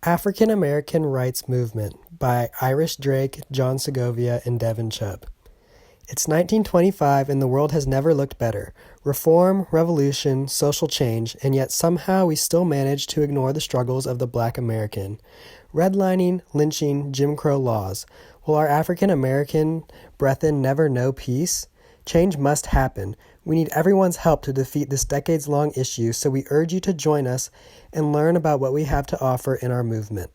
African American Rights Movement by Irish Drake, Jonn Segovia, and Devin Chubb. It's 1925 and the world has never looked better. Reform, revolution, social change, and yet somehow we still manage to ignore the struggles of the Black American. Redlining, lynching, Jim Crow laws. Will our African American brethren never know peace? Change must happen. We need everyone's help to defeat this decades-long issue, so we urge you to join us and learn about what we have to offer in our movement.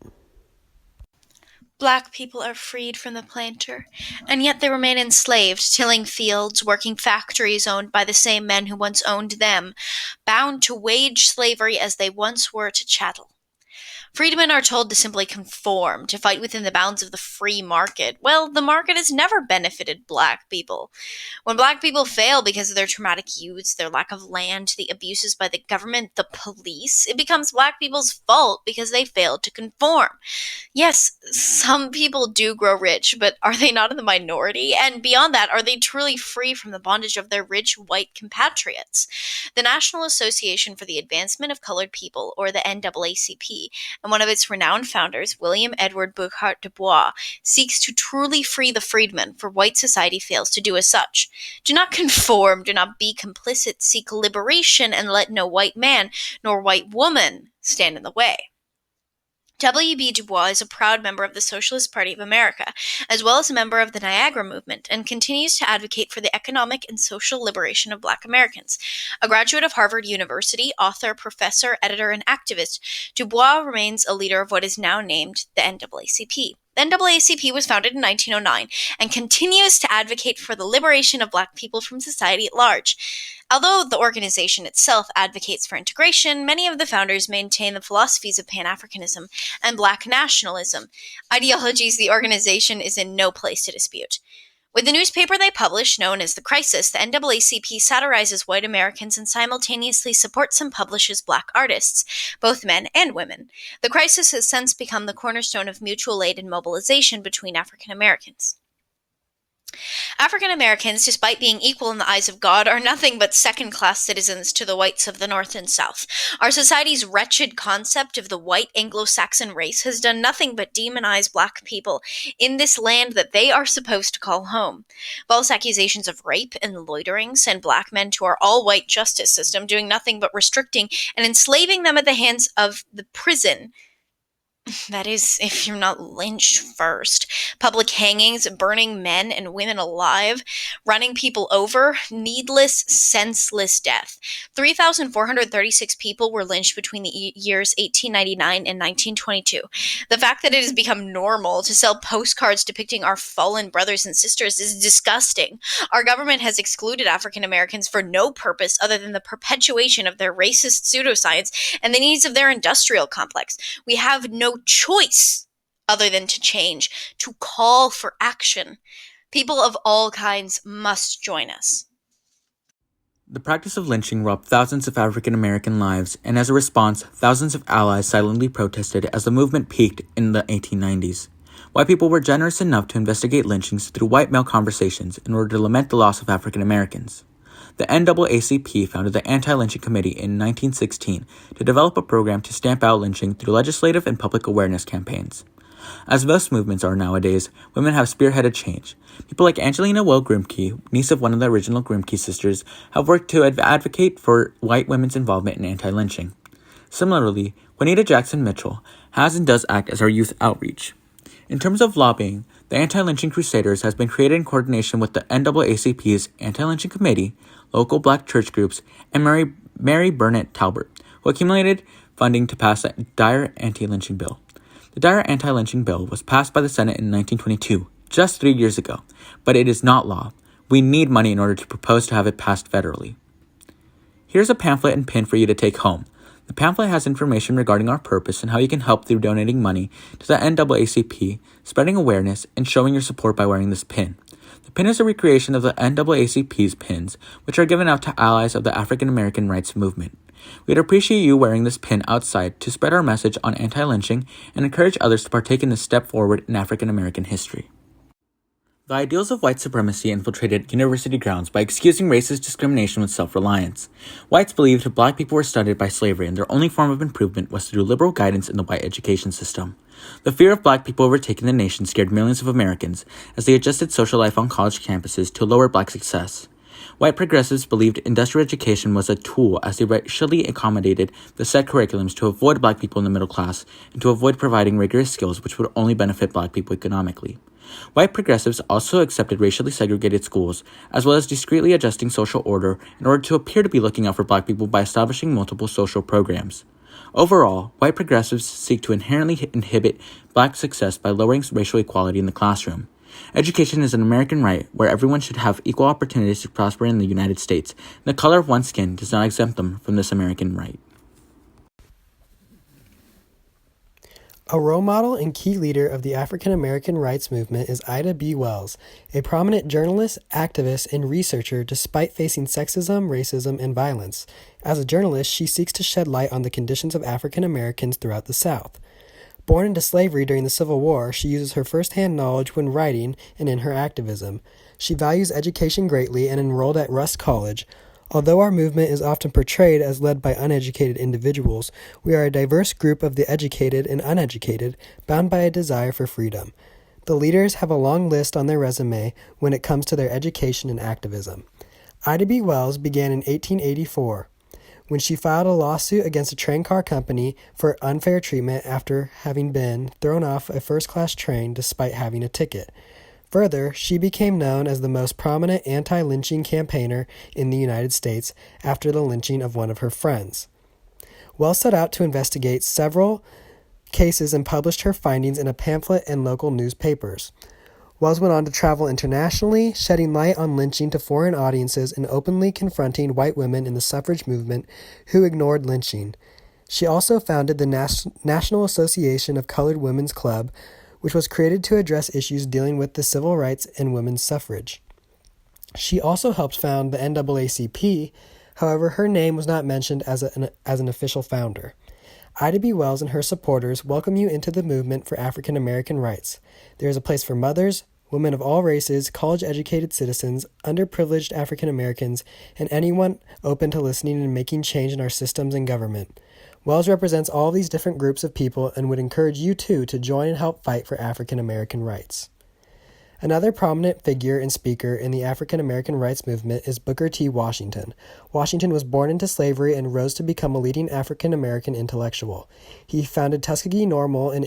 Black people are freed from the planter, and yet they remain enslaved, tilling fields, working factories owned by the same men who once owned them, bound to wage slavery as they once were to chattel. Freedmen are told to simply conform, to fight within the bounds of the free market. Well, the market has never benefited Black people. When Black people fail because of their traumatic youths, their lack of land, the abuses by the government, the police, it becomes Black people's fault because they failed to conform. Yes, some people do grow rich, but are they not in the minority? And beyond that, are they truly free from the bondage of their rich white compatriots? The National Association for the Advancement of Colored People, or the NAACP, and one of its renowned founders, William Edward Bouchard du Bois, seeks to truly free the freedmen, for white society fails to do as such. Do not conform, do not be complicit, seek liberation, and let no white man nor white woman stand in the way. W.B. Du Bois is a proud member of the Socialist Party of America, as well as a member of the Niagara Movement, and continues to advocate for the economic and social liberation of Black Americans. A graduate of Harvard University, author, professor, editor, and activist, Du Bois remains a leader of what is now named the NAACP. The NAACP was founded in 1909 and continues to advocate for the liberation of Black people from society at large. Although the organization itself advocates for integration, many of the founders maintain the philosophies of Pan-Africanism and Black nationalism, ideologies the organization is in no place to dispute. With the newspaper they publish, known as The Crisis, the NAACP satirizes white Americans and simultaneously supports and publishes Black artists, both men and women. The Crisis has since become the cornerstone of mutual aid and mobilization between African Americans. African Americans, despite being equal in the eyes of God, are nothing but second-class citizens to the whites of the North and South. Our society's wretched concept of the white Anglo-Saxon race has done nothing but demonize Black people in this land that they are supposed to call home. False accusations of rape and loitering send Black men to our all-white justice system, doing nothing but restricting and enslaving them at the hands of the prison. That is, if you're not lynched first. Public hangings, burning men and women alive, running people over, needless, senseless death. 3,436 people were lynched between the years 1899 and 1922. The fact that it has become normal to sell postcards depicting our fallen brothers and sisters is disgusting. Our government has excluded African Americans for no purpose other than the perpetuation of their racist pseudoscience and the needs of their industrial complex. We have no choice other than to change, to call for action. People of all kinds must join us. The practice of lynching robbed thousands of African American lives, and as a response, thousands of allies silently protested as the movement peaked in the 1890s. White people were generous enough to investigate lynchings through white male conversations in order to lament the loss of African Americans. The NAACP founded the Anti-Lynching Committee in 1916 to develop a program to stamp out lynching through legislative and public awareness campaigns. As most movements are nowadays, women have spearheaded change. People like Angelina Will Grimke, niece of one of the original Grimke sisters, have worked to advocate for white women's involvement in anti-lynching. Similarly, Juanita Jackson Mitchell has and does act as our youth outreach. In terms of lobbying, the Anti-Lynching Crusaders has been created in coordination with the NAACP's Anti-Lynching Committee, local Black church groups, and Mary Burnett Talbert, who accumulated funding to pass the Dyer Anti-Lynching Bill. The Dyer Anti-Lynching Bill was passed by the Senate in 1922, just 3 years ago, but it is not law. We need money in order to propose to have it passed federally. Here's a pamphlet and pin for you to take home. The pamphlet has information regarding our purpose and how you can help through donating money to the NAACP, spreading awareness, and showing your support by wearing this pin. The pin is a recreation of the NAACP's pins, which are given out to allies of the African American rights movement. We'd appreciate you wearing this pin outside to spread our message on anti-lynching and encourage others to partake in this step forward in African American history. The ideals of white supremacy infiltrated university grounds by excusing racist discrimination with self-reliance. Whites believed black people were stunted by slavery and their only form of improvement was through liberal guidance in the white education system. The fear of black people overtaking the nation scared millions of Americans as they adjusted social life on college campuses to lower black success. White progressives believed industrial education was a tool as they racially accommodated the set curriculums to avoid black people in the middle class and to avoid providing rigorous skills which would only benefit black people economically. White progressives also accepted racially segregated schools, as well as discreetly adjusting social order in order to appear to be looking out for black people by establishing multiple social programs. Overall, white progressives seek to inherently inhibit black success by lowering racial equality in the classroom. Education is an American right where everyone should have equal opportunities to prosper in the United States, and the color of one's skin does not exempt them from this American right. A role model and key leader of the African American rights movement is Ida B. Wells, a prominent journalist, activist, and researcher despite facing sexism, racism, and violence. As a journalist, she seeks to shed light on the conditions of African Americans throughout the South. Born into slavery during the Civil War, she uses her first-hand knowledge when writing and in her activism. She values education greatly and enrolled at Rust College. Although our movement is often portrayed as led by uneducated individuals, we are a diverse group of the educated and uneducated, bound by a desire for freedom. The leaders have a long list on their resume when it comes to their education and activism. Ida B. Wells began in 1884, when she filed a lawsuit against a train car company for unfair treatment after having been thrown off a first-class train despite having a ticket. Further, she became known as the most prominent anti-lynching campaigner in the United States after the lynching of one of her friends. Wells set out to investigate several cases and published her findings in a pamphlet and local newspapers. Wells went on to travel internationally, shedding light on lynching to foreign audiences and openly confronting white women in the suffrage movement who ignored lynching. She also founded the National Association of Colored Women's Club, which was created to address issues dealing with the civil rights and women's suffrage. She also helped found the NAACP, however, her name was not mentioned as an official founder. Ida B. Wells and her supporters welcome you into the movement for African American rights. There is a place for mothers, women of all races, college-educated citizens, underprivileged African Americans, and anyone open to listening and making change in our systems and government. Wells represents all these different groups of people and would encourage you too to join and help fight for African American rights. Another prominent figure and speaker in the African American rights movement is Booker T. Washington. Washington was born into slavery and rose to become a leading African American intellectual. He founded Tuskegee Normal and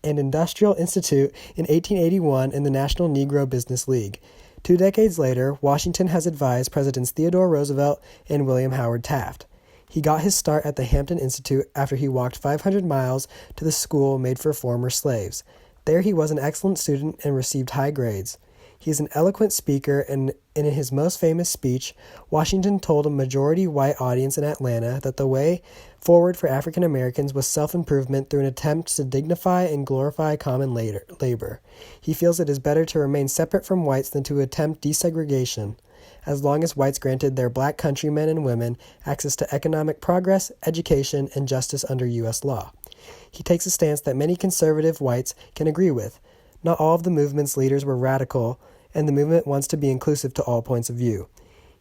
Industrial Institute in 1881 and the National Negro Business League. 2 decades later, Washington has advised Presidents Theodore Roosevelt and William Howard Taft. He got his start at the Hampton Institute after he walked 500 miles to the school made for former slaves. There he was an excellent student and received high grades. He is an eloquent speaker, and in his most famous speech, Washington told a majority white audience in Atlanta that the way forward for African Americans was self-improvement through an attempt to dignify and glorify common labor. He feels it is better to remain separate from whites than to attempt desegregation, as long as whites granted their black countrymen and women access to economic progress, education, and justice under U.S. law. He takes a stance that many conservative whites can agree with. Not all of the movement's leaders were radical, and the movement wants to be inclusive to all points of view.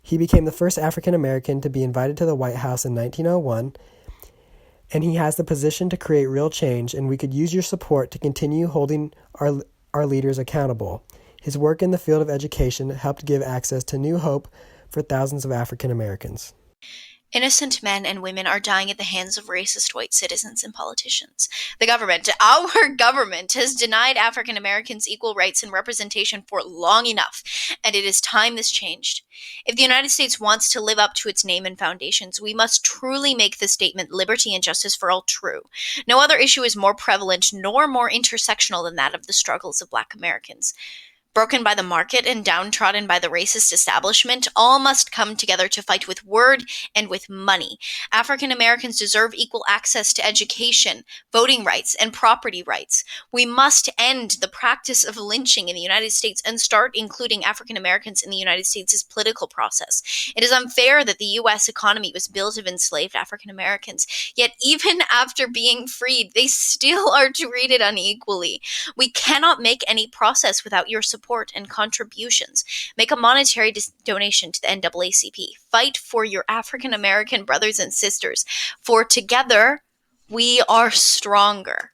He became the first African American to be invited to the White House in 1901, and he has the position to create real change, and we could use your support to continue holding our leaders accountable. His work in the field of education helped give access to new hope for thousands of African Americans. Innocent men and women are dying at the hands of racist white citizens and politicians. Our government, has denied African Americans equal rights and representation for long enough, and it is time this changed. If the United States wants to live up to its name and foundations, we must truly make the statement liberty and justice for all true. No other issue is more prevalent nor more intersectional than that of the struggles of Black Americans. broken by the market and downtrodden by the racist establishment, all must come together to fight with word and with money. African Americans deserve equal access to education, voting rights, and property rights. We must end the practice of lynching in the United States and start including African Americans in the United States' political process. It is unfair that the U.S. economy was built of enslaved African Americans, yet even after being freed, they still are treated unequally. We cannot make any process without your support and contributions. Make a monetary donation to the NAACP. Fight for your African American brothers and sisters, for together we are stronger.